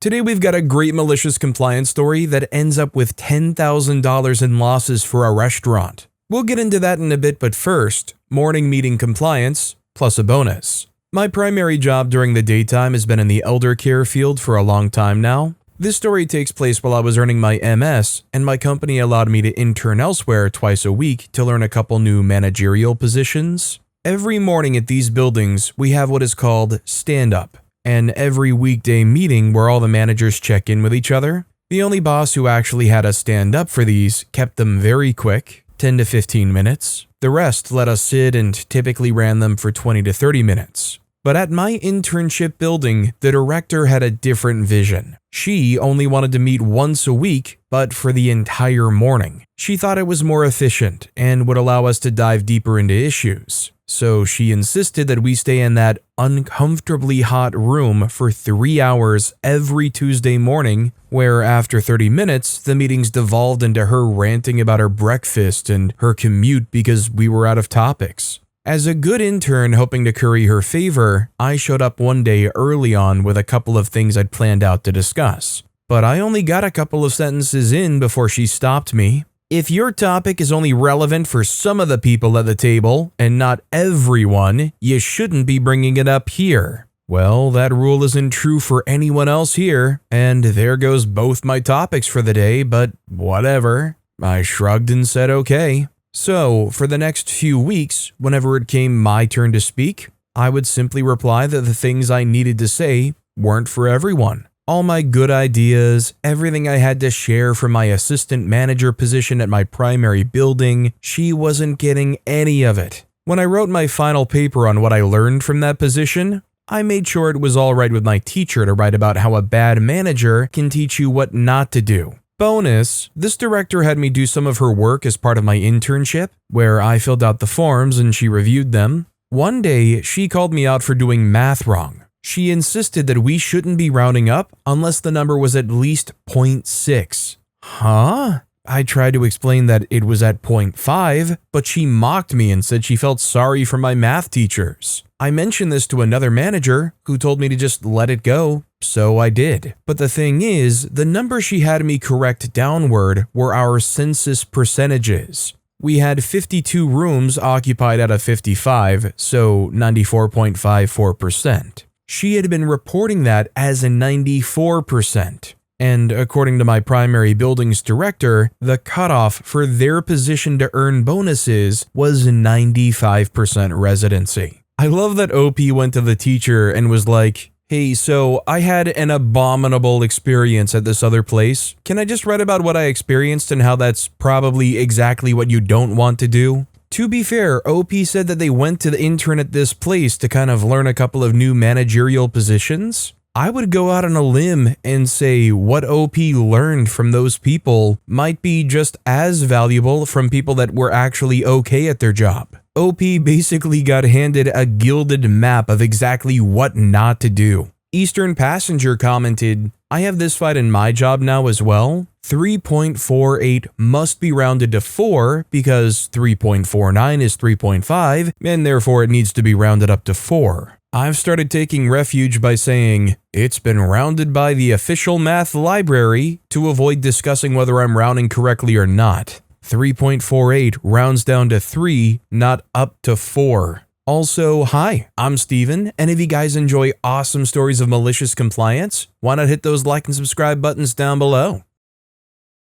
Today we've got a great malicious compliance story that ends up with $10,000 in losses for a restaurant. We'll get into that in a bit, but first, morning meeting compliance plus a bonus. My primary job during the daytime has been in the elder care field for a long time now. This story takes place while I was earning my MS, and my company allowed me to intern elsewhere twice a week to learn a couple new managerial positions. Every morning at these buildings, we have what is called stand-up, an every weekday meeting where all the managers check in with each other. The only boss who actually had us stand up for these kept them very quick, 10 to 15 minutes. The rest let us sit and typically ran them for 20 to 30 minutes. But at my internship building, the director had a different vision. She only wanted to meet once a week, but for the entire morning. She thought it was more efficient and would allow us to dive deeper into issues. So she insisted that we stay in that uncomfortably hot room for 3 hours every Tuesday morning, where after 30 minutes, the meetings devolved into her ranting about her breakfast and her commute because we were out of topics. As a good intern hoping to curry her favor, I showed up one day early on with a couple of things I'd planned out to discuss. But I only got a couple of sentences in before she stopped me. If your topic is only relevant for some of the people at the table and not everyone, you shouldn't be bringing it up here. Well, that rule isn't true for anyone else here, and there goes both my topics for the day, but whatever. I shrugged and said okay. So, for the next few weeks, whenever it came my turn to speak, I would simply reply that the things I needed to say weren't for everyone. All my good ideas, everything I had to share from my assistant manager position at my primary building, she wasn't getting any of it. When I wrote my final paper on what I learned from that position, I made sure it was all right with my teacher to write about how a bad manager can teach you what not to do. Bonus, this director had me do some of her work as part of my internship, where I filled out the forms and she reviewed them. One day, she called me out for doing math wrong. She insisted that we shouldn't be rounding up unless the number was at least 0.6. Huh? I tried to explain that it was at 0.5, but she mocked me and said she felt sorry for my math teachers. I mentioned this to another manager who told me to just let it go, so I did. But the thing is, the number she had me correct downward were our census percentages. We had 52 rooms occupied out of 55, so 94.54%. She had been reporting that as a 94%. And according to my primary building's director, the cutoff for their position to earn bonuses was 95% residency. I love that OP went to the teacher and was like, "Hey, so I had an abominable experience at this other place. Can I just write about what I experienced and how that's probably exactly what you don't want to do?" To be fair, OP said that they went to the intern at this place to kind of learn a couple of new managerial positions. I would go out on a limb and say what OP learned from those people might be just as valuable from people that were actually okay at their job. OP basically got handed a gilded map of exactly what not to do. Eastern Passenger commented, "I have this fight in my job now as well. 3.48 must be rounded to 4 because 3.49 is 3.5 and therefore it needs to be rounded up to 4. I've started taking refuge by saying, it's been rounded by the official math library to avoid discussing whether I'm rounding correctly or not. 3.48 rounds down to 3, not up to 4. Also, hi, I'm Steven, and if you guys enjoy awesome stories of malicious compliance, why not hit those like and subscribe buttons down below?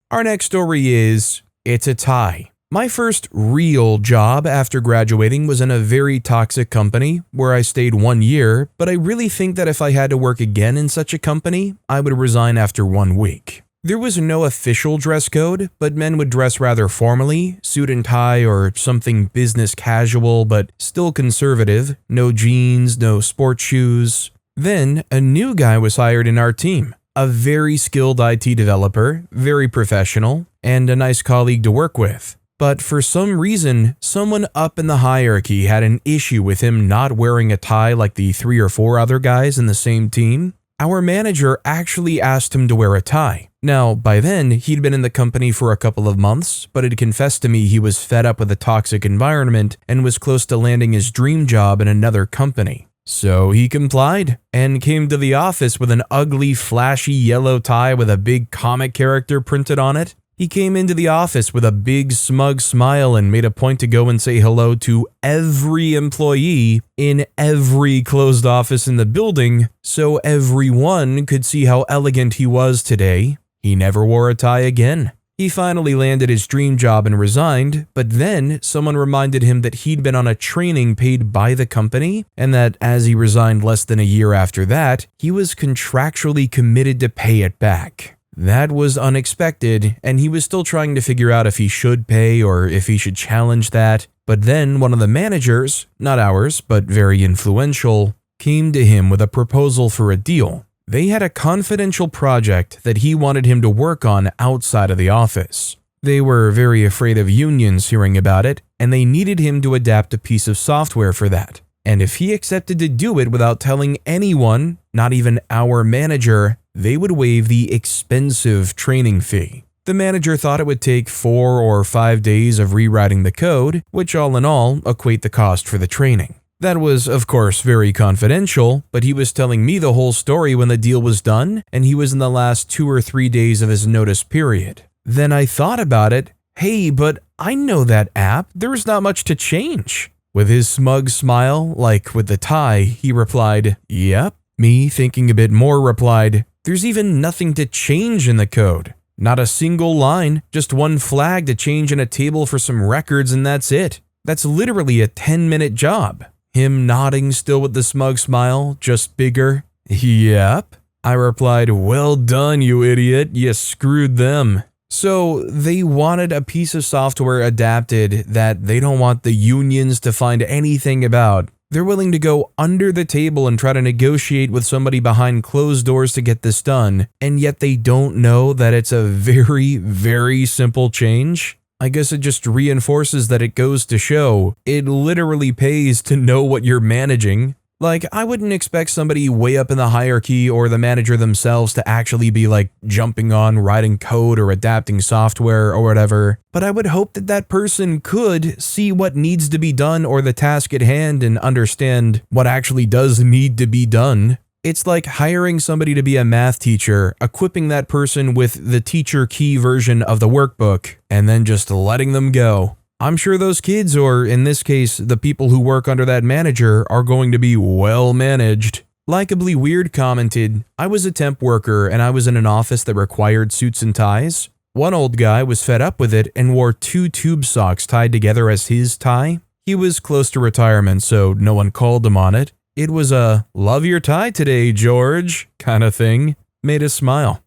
Our next story is, it's a tie. My first real job after graduating was in a very toxic company where I stayed 1 year, but I really think that if I had to work again in such a company, I would resign after 1 week. There was no official dress code, but men would dress rather formally, suit and tie or something business casual but still conservative, no jeans, no sports shoes. Then a new guy was hired in our team, a very skilled IT developer, very professional, and a nice colleague to work with. But for some reason, someone up in the hierarchy had an issue with him not wearing a tie like the 3 or 4 other guys in the same team. Our manager actually asked him to wear a tie. Now, by then, he'd been in the company for a couple of months, but had confessed to me he was fed up with the toxic environment and was close to landing his dream job in another company. So he complied and came to the office with an ugly, flashy yellow tie with a big comic character printed on it. He came into the office with a big smug smile and made a point to go and say hello to every employee in every closed office in the building so everyone could see how elegant he was today. He never wore a tie again. He finally landed his dream job and resigned, but then someone reminded him that he'd been on a training paid by the company and that as he resigned less than a year after that, he was contractually committed to pay it back. That was unexpected, and he was still trying to figure out if he should pay or if he should challenge that. But then one of the managers, not ours, but very influential, came to him with a proposal for a deal. They had a confidential project that he wanted him to work on outside of the office. They were very afraid of unions hearing about it, and they needed him to adapt a piece of software for that. And if he accepted to do it without telling anyone, not even our manager, they would waive the expensive training fee. The manager thought it would take 4 or 5 days of rewriting the code, which all in all equate the cost for the training. That was, of course, very confidential, but he was telling me the whole story when the deal was done, and he was in the last 2 or 3 days of his notice period. Then I thought about it. Hey, but I know that app. There's not much to change. With his smug smile, like with the tie, he replied, "Yep." Me, thinking a bit more, replied, "There's even nothing to change in the code. Not a single line, just one flag to change in a table for some records and that's it. That's literally a 10-minute job." Him nodding still with the smug smile, just bigger. "Yep." I replied, "Well done, you idiot. You screwed them." So they wanted a piece of software adapted that they don't want the unions to find anything about. They're willing to go under the table and try to negotiate with somebody behind closed doors to get this done, and yet they don't know that it's a very, very simple change. I guess it just reinforces that it goes to show it literally pays to know what you're managing. Like, I wouldn't expect somebody way up in the hierarchy or the manager themselves to actually be like jumping on writing code or adapting software or whatever, but I would hope that that person could see what needs to be done or the task at hand and understand what actually does need to be done. It's like hiring somebody to be a math teacher, equipping that person with the teacher key version of the workbook, and then just letting them go. I'm sure those kids, or in this case, the people who work under that manager, are going to be well managed. Likeably Weird commented, "I was a temp worker and I was in an office that required suits and ties. One old guy was fed up with it and wore 2 tube socks tied together as his tie. He was close to retirement, so no one called him on it. It was a 'love your tie today, George' kind of thing." Made us smile.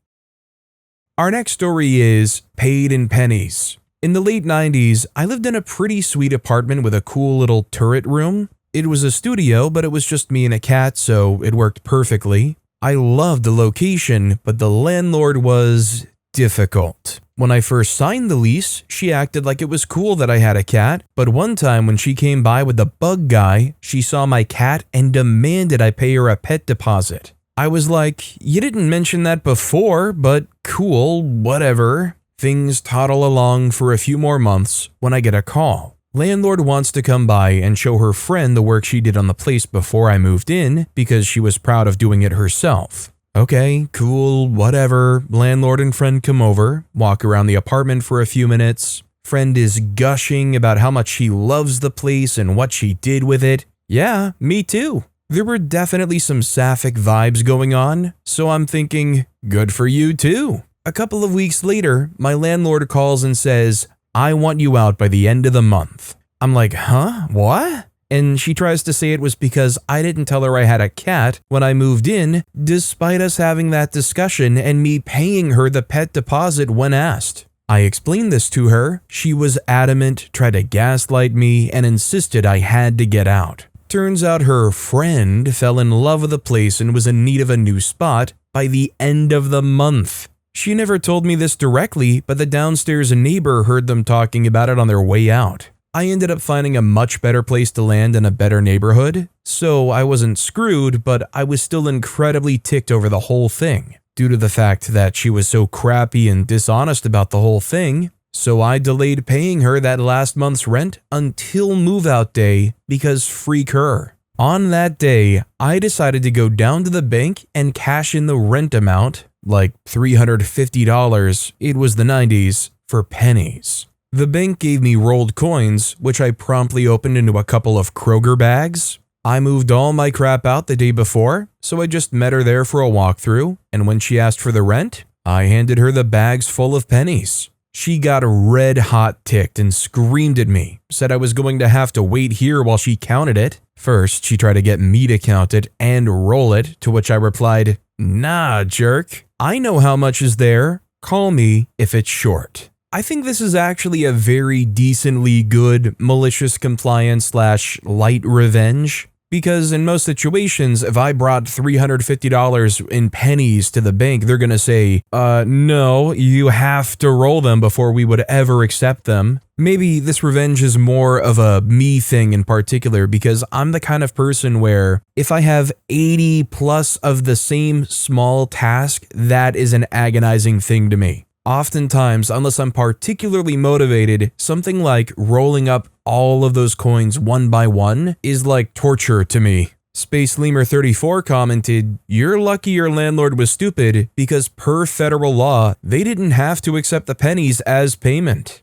Our next story is Paid in Pennies. In the late 90s, I lived in a pretty sweet apartment with a cool little turret room. It was a studio, but it was just me and a cat, so it worked perfectly. I loved the location, but the landlord was difficult. When I first signed the lease, she acted like it was cool that I had a cat, but one time when she came by with the bug guy, she saw my cat and demanded I pay her a pet deposit. I was like, "You didn't mention that before, but cool, whatever." Things toddle along for a few more months when I get a call. Landlord wants to come by and show her friend the work she did on the place before I moved in because she was proud of doing it herself. Okay, cool, whatever. Landlord and friend come over, walk around the apartment for a few minutes. Friend is gushing about how much she loves the place and what she did with it. Yeah, me too. There were definitely some sapphic vibes going on, so I'm thinking, good for you too. A couple of weeks later, my landlord calls and says, "I want you out by the end of the month." I'm like, huh? What? And she tries to say it was because I didn't tell her I had a cat when I moved in, despite us having that discussion and me paying her the pet deposit when asked. I explained this to her. She was adamant, tried to gaslight me, and insisted I had to get out. Turns out her friend fell in love with the place and was in need of a new spot by the end of the month. She never told me this directly, but the downstairs neighbor heard them talking about it on their way out. I ended up finding a much better place to land in a better neighborhood, so I wasn't screwed, but I was still incredibly ticked over the whole thing, due to the fact that she was so crappy and dishonest about the whole thing. So I delayed paying her that last month's rent until move-out day because freak her. On that day, I decided to go down to the bank and cash in the rent amount, like $350, it was the 90s, for pennies. The bank gave me rolled coins, which I promptly opened into a couple of Kroger bags. I moved all my crap out the day before, so I just met her there for a walkthrough, and when she asked for the rent, I handed her the bags full of pennies. She got red-hot ticked and screamed at me, said I was going to have to wait here while she counted it. First, she tried to get me to count it and roll it, to which I replied, "Nah, jerk. I know how much is there. Call me if it's short." I think this is actually a very decently good malicious compliance / light revenge, because in most situations, if I brought $350 in pennies to the bank, they're going to say, no, you have to roll them before we would ever accept them. Maybe this revenge is more of a me thing in particular, because I'm the kind of person where if I have 80 plus of the same small task, that is an agonizing thing to me. Oftentimes, unless I'm particularly motivated, something like rolling up all of those coins one by one is like torture to me. Space Lemur 34 commented, "You're lucky your landlord was stupid because per federal law, they didn't have to accept the pennies as payment."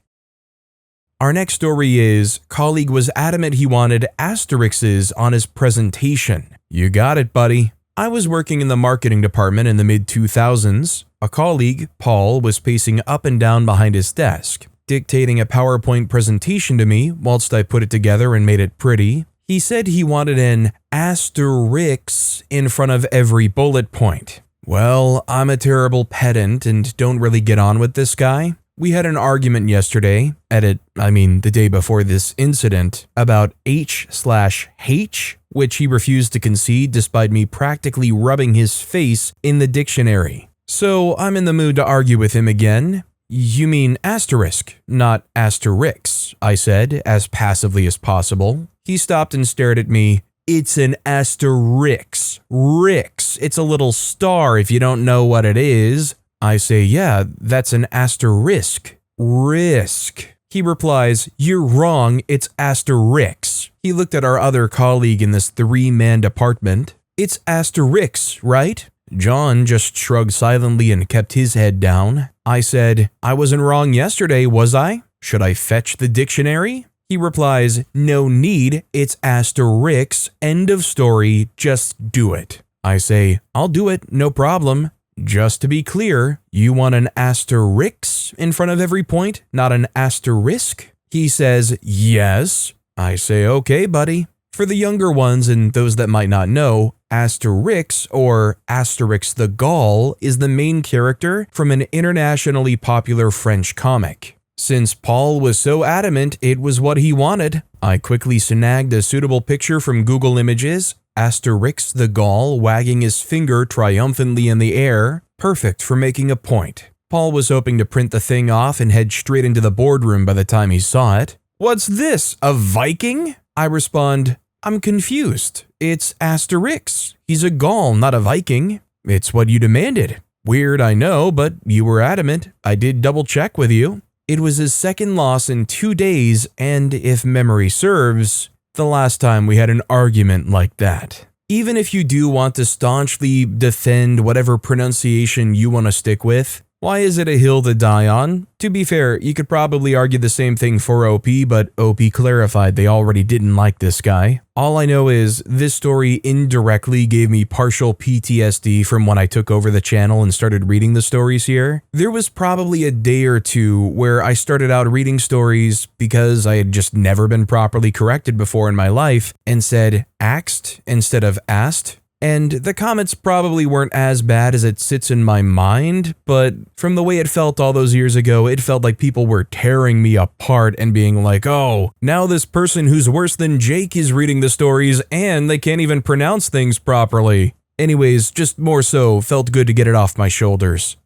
Our next story is, colleague was adamant he wanted Asterixes on his presentation. You got it, buddy. I was working in the marketing department in the mid-2000s. A colleague, Paul, was pacing up and down behind his desk, dictating a PowerPoint presentation to me whilst I put it together and made it pretty. He said he wanted an Asterix in front of every bullet point. Well, I'm a terrible pedant and don't really get on with this guy. We had an argument yesterday, the day before this incident, about h/h, which he refused to concede despite me practically rubbing his face in the dictionary. So I'm in the mood to argue with him again. "You mean asterisk, not Asterix," I said, as passively as possible. He stopped and stared at me. "It's an Asterix. Rix. It's a little star if you don't know what it is." I say, "Yeah, that's an asterisk. Risk." He replies, "You're wrong, it's Asterix." He looked at our other colleague in this 3-man department. "It's Asterix, right?" John just shrugged silently and kept his head down. I said, "I wasn't wrong yesterday, was I? Should I fetch the dictionary?" He replies, "No need, it's Asterix, end of story, just do it." I say, "I'll do it, no problem. Just to be clear, you want an Asterix in front of every point, not an asterisk?" He says, "Yes." I say, "Okay, buddy." For the younger ones and those that might not know, Asterix, or Asterix the Gaul, is the main character from an internationally popular French comic. Since Paul was so adamant it was what he wanted, I quickly snagged a suitable picture from Google Images, Asterix the Gaul wagging his finger triumphantly in the air, perfect for making a point. Paul was hoping to print the thing off and head straight into the boardroom by the time he saw it. "What's this, a Viking?" I respond, "I'm confused. It's Asterix. He's a Gaul, not a Viking." "It's what you demanded." "Weird, I know, but you were adamant. I did double check with you." It was his second loss in 2 days, and if memory serves, the last time we had an argument like that. Even if you do want to staunchly defend whatever pronunciation you want to stick with, why is it a hill to die on? To be fair, you could probably argue the same thing for OP, but OP clarified they already didn't like this guy. All I know is this story indirectly gave me partial PTSD from when I took over the channel and started reading the stories here. There was probably a day or two where I started out reading stories because I had just never been properly corrected before in my life and said axed instead of asked. And the comments probably weren't as bad as it sits in my mind, but from the way it felt all those years ago, it felt like people were tearing me apart and being like, "Oh, now this person who's worse than Jake is reading the stories and they can't even pronounce things properly." Anyways, just more so felt good to get it off my shoulders.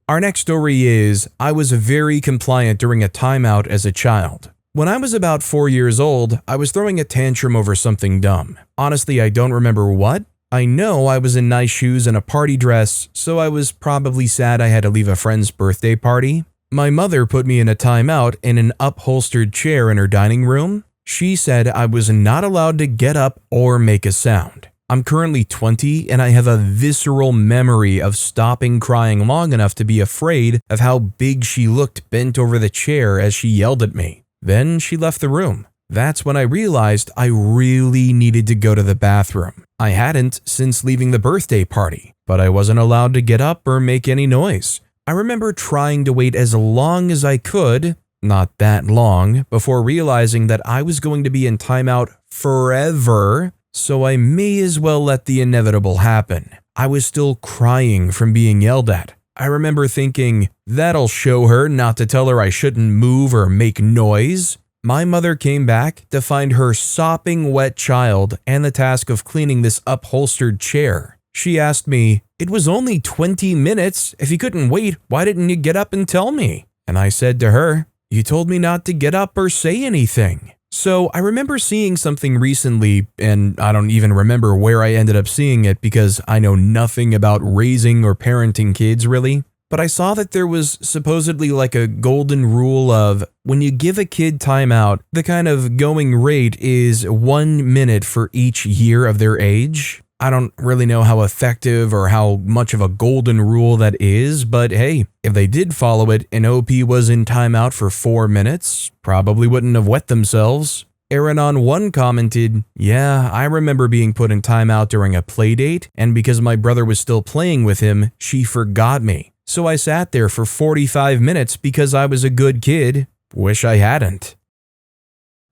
Our next story is, I was very compliant during a timeout as a child. When I was about 4 years old, I was throwing a tantrum over something dumb. Honestly, I don't remember what. I know I was in nice shoes and a party dress, so I was probably sad I had to leave a friend's birthday party. My mother put me in a timeout in an upholstered chair in her dining room. She said I was not allowed to get up or make a sound. I'm currently 20 and I have a visceral memory of stopping crying long enough to be afraid of how big she looked bent over the chair as she yelled at me. Then she left the room. That's when I realized I really needed to go to the bathroom. I hadn't since leaving the birthday party, but I wasn't allowed to get up or make any noise. I remember trying to wait as long as I could, not that long, before realizing that I was going to be in timeout forever, so I may as well let the inevitable happen. I was still crying from being yelled at. I remember thinking, that'll show her not to tell her I shouldn't move or make noise. My mother came back to find her sopping wet child and the task of cleaning this upholstered chair. She asked me, "It was only 20 minutes. If you couldn't wait, why didn't you get up and tell me?" And I said to her, "You told me not to get up or say anything." So I remember seeing something recently, and I don't even remember where I ended up seeing it because I know nothing about raising or parenting kids really. But I saw that there was supposedly like a golden rule of when you give a kid timeout, the kind of going rate is 1 minute for each year of their age. I don't really know how effective or how much of a golden rule that is, but hey, if they did follow it and OP was in timeout for 4 minutes, probably wouldn't have wet themselves. Aaron1 commented, "Yeah, I remember being put in timeout during a play date, and because my brother was still playing with him, she forgot me. So I sat there for 45 minutes because I was a good kid. Wish I hadn't."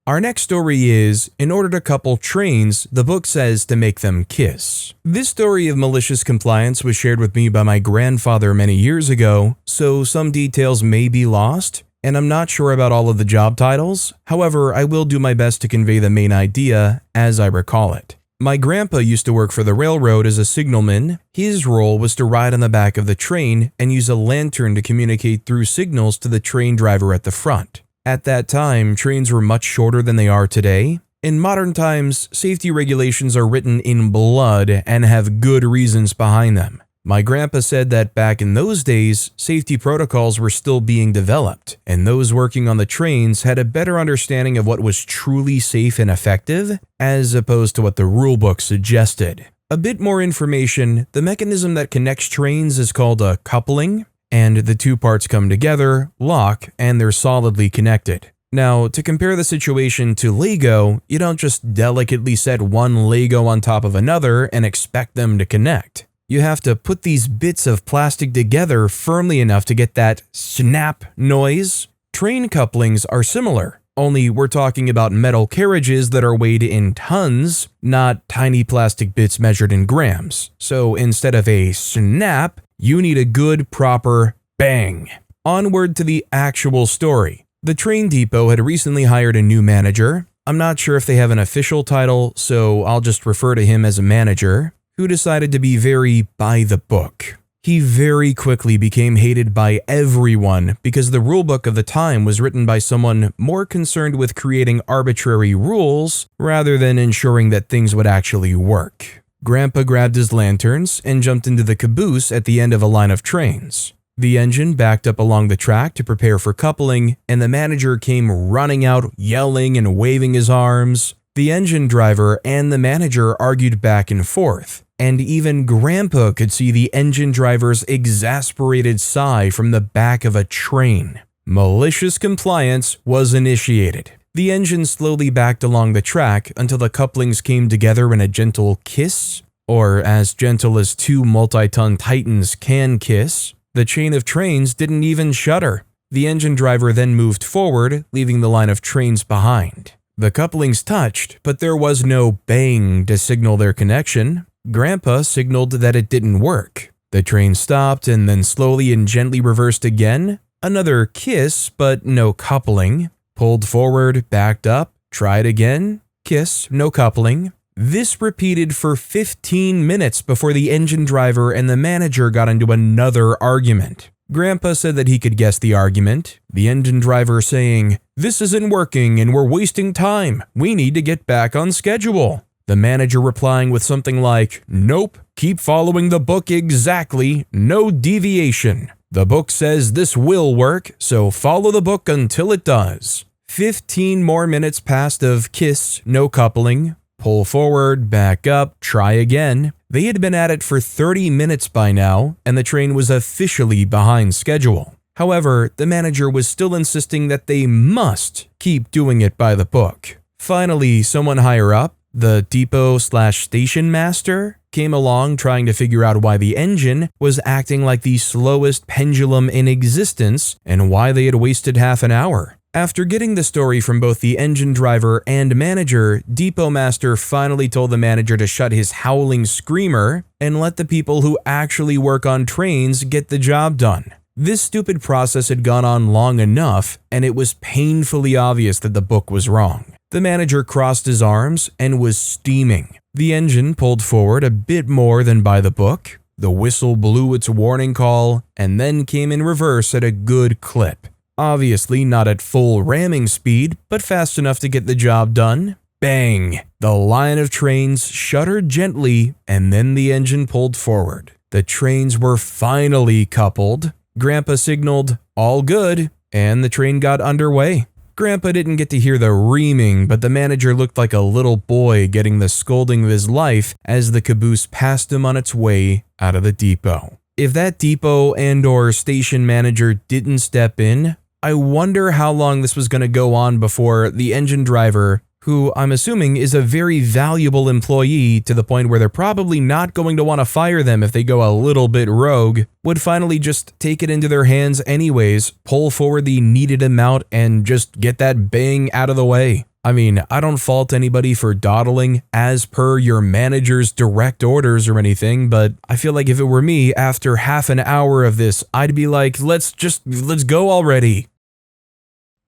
Our next story is, in order to couple trains, the book says to make them kiss. This story of malicious compliance was shared with me by my grandfather many years ago, so some details may be lost, and I'm not sure about all of the job titles. However, I will do my best to convey the main idea as I recall it. My grandpa used to work for the railroad as a signalman. His role was to ride on the back of the train and use a lantern to communicate through signals to the train driver at the front. At that time, trains were much shorter than they are today. In modern times, safety regulations are written in blood and have good reasons behind them. My grandpa said that back in those days, safety protocols were still being developed, and those working on the trains had a better understanding of what was truly safe and effective, as opposed to what the rulebook suggested. A bit more information, the mechanism that connects trains is called a coupling, and the two parts come together, lock, and they're solidly connected. Now, to compare the situation to Lego, you don't just delicately set one Lego on top of another and expect them to connect. You have to put these bits of plastic together firmly enough to get that snap noise. Train couplings are similar, only we're talking about metal carriages that are weighed in tons, not tiny plastic bits measured in grams. So instead of a snap, you need a good, proper bang. Onward to the actual story. The train depot had recently hired a new manager. I'm not sure if they have an official title, so I'll just refer to him as a manager, who decided to be very by the book. He very quickly became hated by everyone because the rulebook of the time was written by someone more concerned with creating arbitrary rules rather than ensuring that things would actually work. Grandpa grabbed his lanterns and jumped into the caboose at the end of a line of trains. The engine backed up along the track to prepare for coupling, and the manager came running out, yelling and waving his arms. The engine driver and the manager argued back and forth, and even Grandpa could see the engine driver's exasperated sigh from the back of a train. Malicious compliance was initiated. The engine slowly backed along the track until the couplings came together in a gentle kiss, or as gentle as two multi-ton titans can kiss. The chain of trains didn't even shudder. The engine driver then moved forward, leaving the line of trains behind. The couplings touched, but there was no bang to signal their connection. Grandpa signaled that it didn't work. The train stopped and then slowly and gently reversed again. Another kiss, but no coupling. Pulled forward, backed up, tried again. Kiss, no coupling. This repeated for 15 minutes before the engine driver and the manager got into another argument. Grandpa said that he could guess the argument. The engine driver saying, "This isn't working and we're wasting time. We need to get back on schedule." The manager replying with something like, "Nope, keep following the book exactly, no deviation. The book says this will work, so follow the book until it does." 15 more minutes passed of kiss, no coupling, pull forward, back up, try again. They had been at it for 30 minutes by now, and the train was officially behind schedule. However, the manager was still insisting that they must keep doing it by the book. Finally, someone higher up, the depot/station master, came along trying to figure out why the engine was acting like the slowest pendulum in existence and why they had wasted half an hour. After getting the story from both the engine driver and manager, Depot Master finally told the manager to shut his howling screamer and let the people who actually work on trains get the job done. This stupid process had gone on long enough, and it was painfully obvious that the book was wrong. The manager crossed his arms and was steaming. The engine pulled forward a bit more than by the book. The whistle blew its warning call and then came in reverse at a good clip. Obviously not at full ramming speed, but fast enough to get the job done. Bang! The line of trains shuddered gently, and then the engine pulled forward. The trains were finally coupled. Grandpa signaled, "All good," and the train got underway. Grandpa didn't get to hear the reaming, but the manager looked like a little boy getting the scolding of his life as the caboose passed him on its way out of the depot. If that depot and/or station manager didn't step in, I wonder how long this was going to go on before the engine driver, who I'm assuming is a very valuable employee to the point where they're probably not going to want to fire them if they go a little bit rogue, would finally just take it into their hands anyways, pull forward the needed amount, and just get that bang out of the way. I mean, I don't fault anybody for dawdling as per your manager's direct orders or anything, but I feel like if it were me, after half an hour of this, I'd be like, let's go already.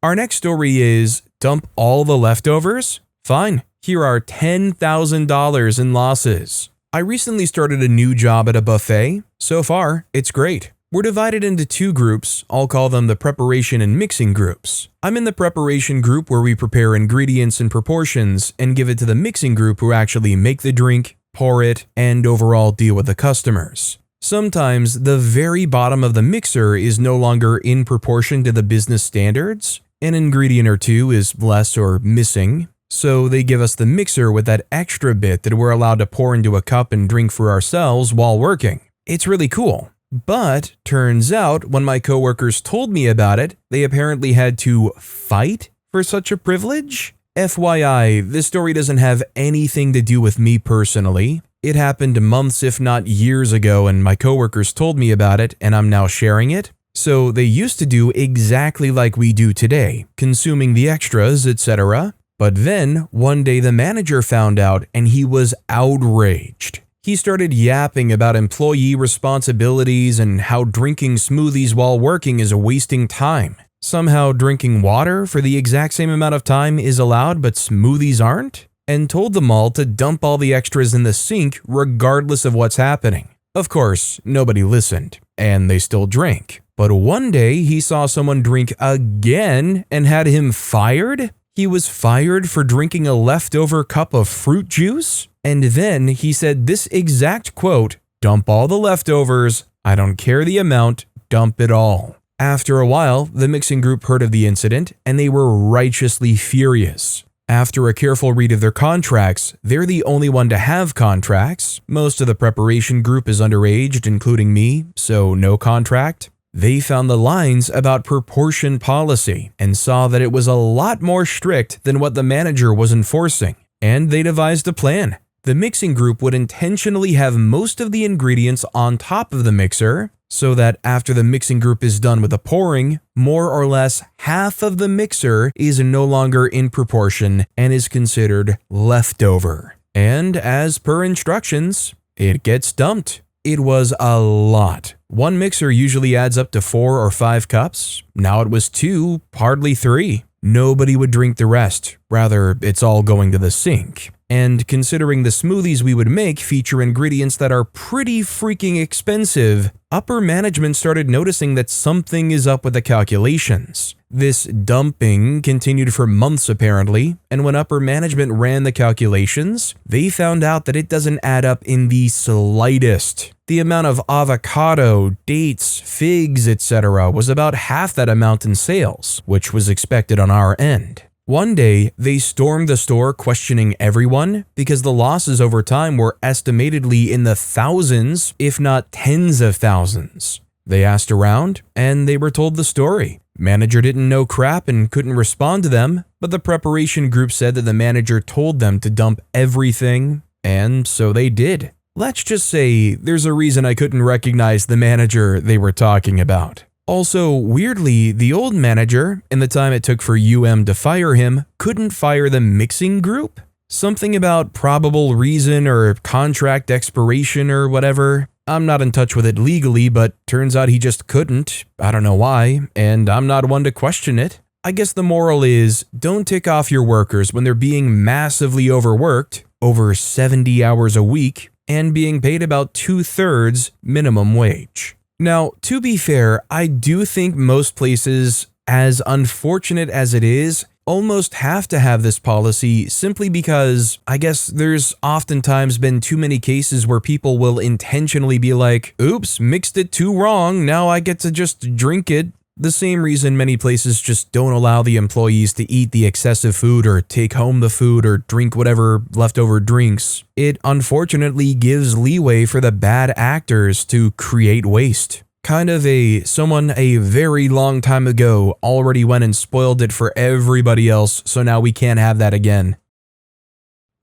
Our next story is dump all the leftovers? Fine, here are $10,000 in losses. I recently started a new job at a buffet. So far, it's great. We're divided into two groups. I'll call them the preparation and mixing groups. I'm in the preparation group where we prepare ingredients and proportions and give it to the mixing group who actually make the drink, pour it, and overall deal with the customers. Sometimes the very bottom of the mixer is no longer in proportion to the business standards. An ingredient or two is less or missing, so they give us the mixer with that extra bit that we're allowed to pour into a cup and drink for ourselves while working. It's really cool. But turns out when my coworkers told me about it, they apparently had to fight for such a privilege. FYI, this story doesn't have anything to do with me personally. It happened months if not years ago and my coworkers told me about it and I'm now sharing it. So they used to do exactly like we do today, consuming the extras, etc. But then one day the manager found out and he was outraged. He started yapping about employee responsibilities and how drinking smoothies while working is wasting time. Somehow drinking water for the exact same amount of time is allowed but smoothies aren't? And told them all to dump all the extras in the sink regardless of what's happening. Of course, nobody listened, and they still drank. But one day he saw someone drink again and had him fired. He was fired for drinking a leftover cup of fruit juice. And then he said this exact quote, "Dump all the leftovers. I don't care the amount. Dump it all." After a while, the mixing group heard of the incident and they were righteously furious. After a careful read of their contracts, they're the only one to have contracts. Most of the preparation group is underage, including me, so no contract. They found the lines about proportion policy and saw that it was a lot more strict than what the manager was enforcing, and they devised a plan. The mixing group would intentionally have most of the ingredients on top of the mixer, so that after the mixing group is done with the pouring, more or less half of the mixer is no longer in proportion and is considered leftover. And as per instructions, it gets dumped. It was a lot. One mixer usually adds up to 4 or 5 cups. Now it was 2, hardly 3. Nobody would drink the rest, Rather, it's all going to the sink. And considering the smoothies we would make feature ingredients that are pretty freaking expensive, upper management started noticing that something is up with the calculations. This dumping continued for months apparently, and when upper management ran the calculations, they found out that it doesn't add up in the slightest. The amount of avocado, dates, figs, etc. was about half that amount in sales, which was expected on our end. One day, they stormed the store questioning everyone because the losses over time were estimatedly in the thousands, if not tens of thousands. They asked around, and they were told the story. Manager didn't know crap and couldn't respond to them, but the preparation group said that the manager told them to dump everything, and so they did. Let's just say there's a reason I couldn't recognize the manager they were talking about. Also, weirdly, the old manager, in the time it took for to fire him, couldn't fire the mixing group? Something about probable reason or contract expiration or whatever. I'm not in touch with it legally, but turns out he just couldn't. I don't know why, and I'm not one to question it. I guess the moral is, don't tick off your workers when they're being massively overworked, over 70 hours a week, and being paid about 2/3 minimum wage. Now, to be fair, I do think most places, as unfortunate as it is, almost have to have this policy simply because I guess there's oftentimes been too many cases where people will intentionally be like, oops, mixed it too wrong, now I get to just drink it. The same reason many places just don't allow the employees to eat the excessive food or take home the food or drink whatever leftover drinks. It unfortunately gives leeway for the bad actors to create waste. Kind of someone a very long time ago already went and spoiled it for everybody else, so now we can't have that again.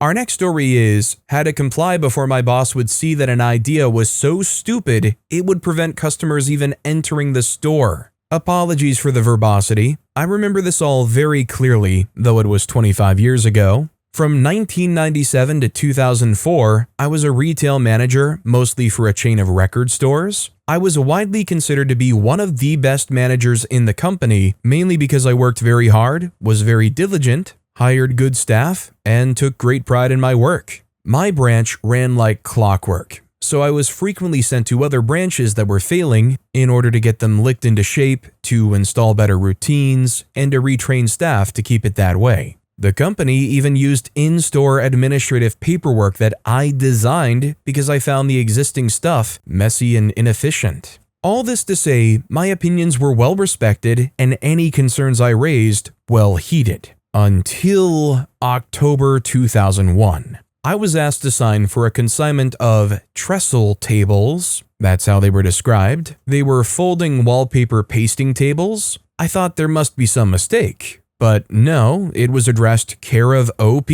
Our next story is, had to comply before my boss would see that an idea was so stupid it would prevent customers even entering the store. Apologies for the verbosity. I remember this all very clearly, though it was 25 years ago. From 1997 to 2004, I was a retail manager, mostly for a chain of record stores. I was widely considered to be one of the best managers in the company, mainly because I worked very hard, was very diligent, hired good staff, and took great pride in my work. My branch ran like clockwork, so I was frequently sent to other branches that were failing in order to get them licked into shape, to install better routines, and to retrain staff to keep it that way. The company even used in-store administrative paperwork that I designed because I found the existing stuff messy and inefficient. All this to say, my opinions were well respected and any concerns I raised, well heeded. Until October 2001. I was asked to sign for a consignment of trestle tables. That's how they were described. They were folding wallpaper pasting tables. I thought there must be some mistake, but no, it was addressed care of OP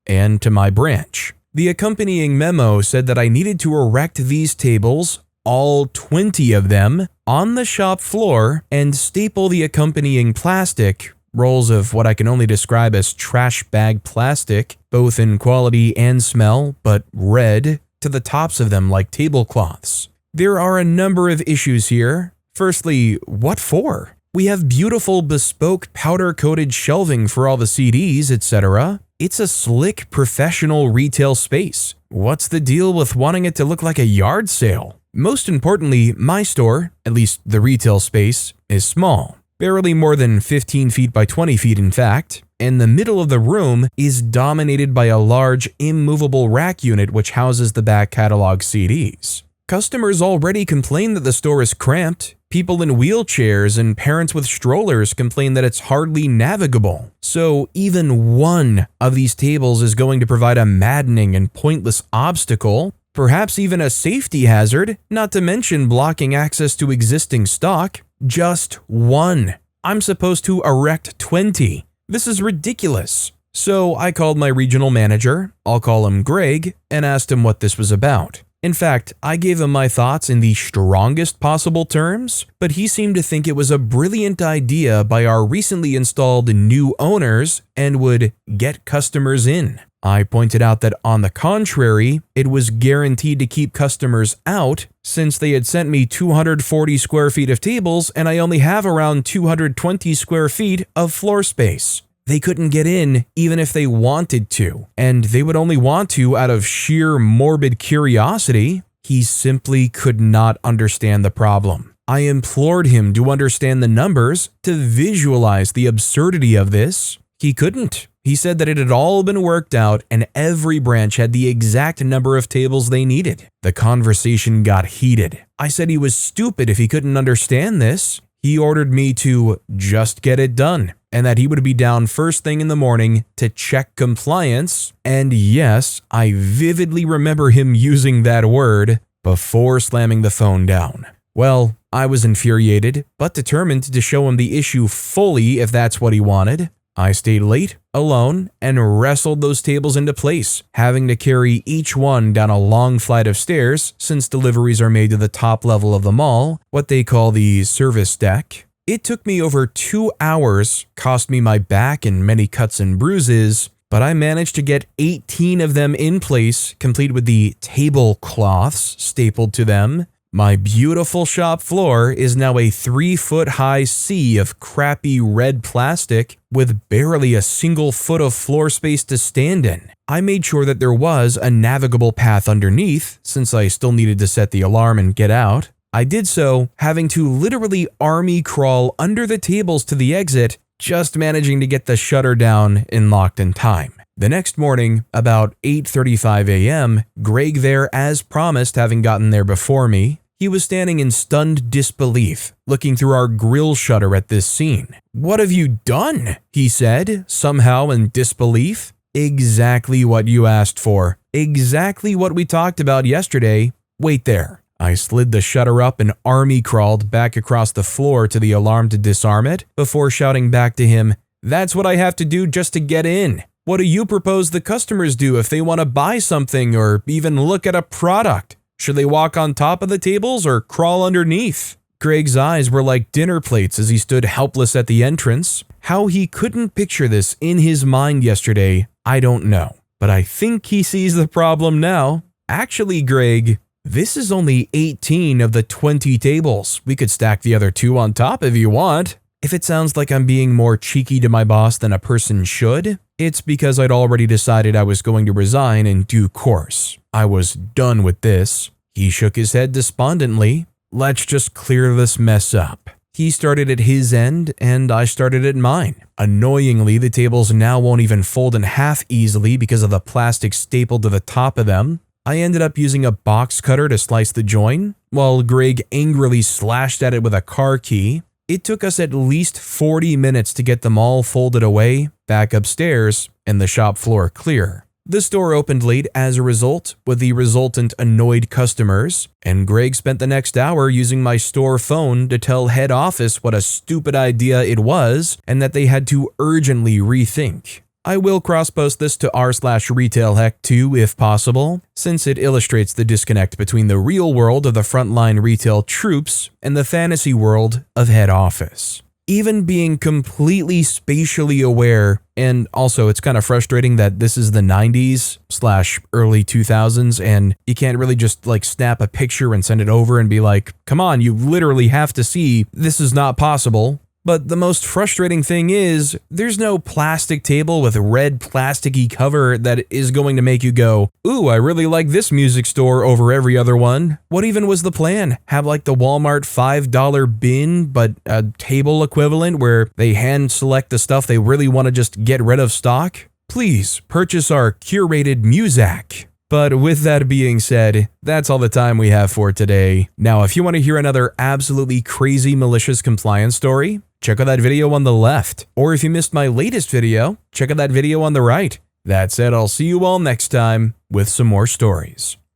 and to my branch. The accompanying memo said that I needed to erect these tables, all 20 of them, on the shop floor and staple the accompanying plastic, rolls of what I can only describe as trash bag plastic, both in quality and smell, but red, to the tops of them like tablecloths. There are a number of issues here. Firstly, what for? We have beautiful bespoke powder-coated shelving for all the CDs, etc. It's a slick, professional retail space. What's the deal with wanting it to look like a yard sale? Most importantly, my store, at least the retail space, is small. Barely more than 15 feet by 20 feet in fact, and the middle of the room is dominated by a large, immovable rack unit which houses the back catalog CDs. Customers already complain that the store is cramped. People in wheelchairs and parents with strollers complain that it's hardly navigable. So even one of these tables is going to provide a maddening and pointless obstacle, perhaps even a safety hazard, not to mention blocking access to existing stock. Just one. I'm supposed to erect 20. This is ridiculous. So I called my regional manager, I'll call him Greg, and asked him what this was about. In fact, I gave him my thoughts in the strongest possible terms, but he seemed to think it was a brilliant idea by our recently installed new owners and would get customers in. I pointed out that on the contrary, it was guaranteed to keep customers out since they had sent me 240 square feet of tables and I only have around 220 square feet of floor space. They couldn't get in even if they wanted to, and they would only want to out of sheer morbid curiosity. He simply could not understand the problem. I implored him to understand the numbers, to visualize the absurdity of this. He couldn't. He said that it had all been worked out and every branch had the exact number of tables they needed. The conversation got heated. I said he was stupid if he couldn't understand this. He ordered me to just get it done, and that he would be down first thing in the morning to check compliance. And yes, I vividly remember him using that word before slamming the phone down. Well, I was infuriated, but determined to show him the issue fully if that's what he wanted. I stayed late, alone, and wrestled those tables into place, having to carry each one down a long flight of stairs since deliveries are made to the top level of the mall, what they call the service deck. It took me over 2 hours, cost me my back and many cuts and bruises, but I managed to get 18 of them in place, complete with the tablecloths stapled to them. My beautiful shop floor is now a 3-foot-high sea of crappy red plastic with barely a single foot of floor space to stand in. I made sure that there was a navigable path underneath, since I still needed to set the alarm and get out. I did so, having to literally army crawl under the tables to the exit, just managing to get the shutter down and locked in time. The next morning, about 8:35 a.m., Greg there as promised, having gotten there before me. He was standing in stunned disbelief, looking through our grill shutter at this scene. "What have you done?" he said, somehow in disbelief. "Exactly what you asked for. Exactly what we talked about yesterday. Wait there." I slid the shutter up and army crawled back across the floor to the alarm to disarm it, before shouting back to him, "That's what I have to do just to get in. What do you propose the customers do if they want to buy something or even look at a product? Should they walk on top of the tables or crawl underneath?" Greg's eyes were like dinner plates as he stood helpless at the entrance. How he couldn't picture this in his mind yesterday, I don't know. But I think he sees the problem now. "Actually, Greg, this is only 18 of the 20 tables. We could stack the other 2 on top if you want." If it sounds like I'm being more cheeky to my boss than a person should, it's because I'd already decided I was going to resign in due course. I was done with this. He shook his head despondently. "Let's just clear this mess up." He started at his end, and I started at mine. Annoyingly, the tables now won't even fold in half easily because of the plastic stapled to the top of them. I ended up using a box cutter to slice the join, while Greg angrily slashed at it with a car key. It took us at least 40 minutes to get them all folded away, back upstairs, and the shop floor clear. The store opened late as a result, with the resultant annoyed customers, and Greg spent the next hour using my store phone to tell head office what a stupid idea it was and that they had to urgently rethink. I will cross-post this to rSlash too if possible, since it illustrates the disconnect between the real world of the frontline retail troops and the fantasy world of head office. Even being completely spatially aware, and also it's kind of frustrating that this is the 90s/early 2000s and you can't really just like snap a picture and send it over and be like, "Come on, you literally have to see this is not possible." But the most frustrating thing is, there's no plastic table with a red plasticky cover that is going to make you go, "Ooh, I really like this music store over every other one." What even was the plan? Have like the Walmart $5 bin, but a table equivalent where they hand select the stuff they really want to just get rid of stock? Please purchase our curated Muzak. But with that being said, that's all the time we have for today. Now, if you want to hear another absolutely crazy malicious compliance story, check out that video on the left. Or if you missed my latest video, check out that video on the right. That said, I'll see you all next time with some more stories.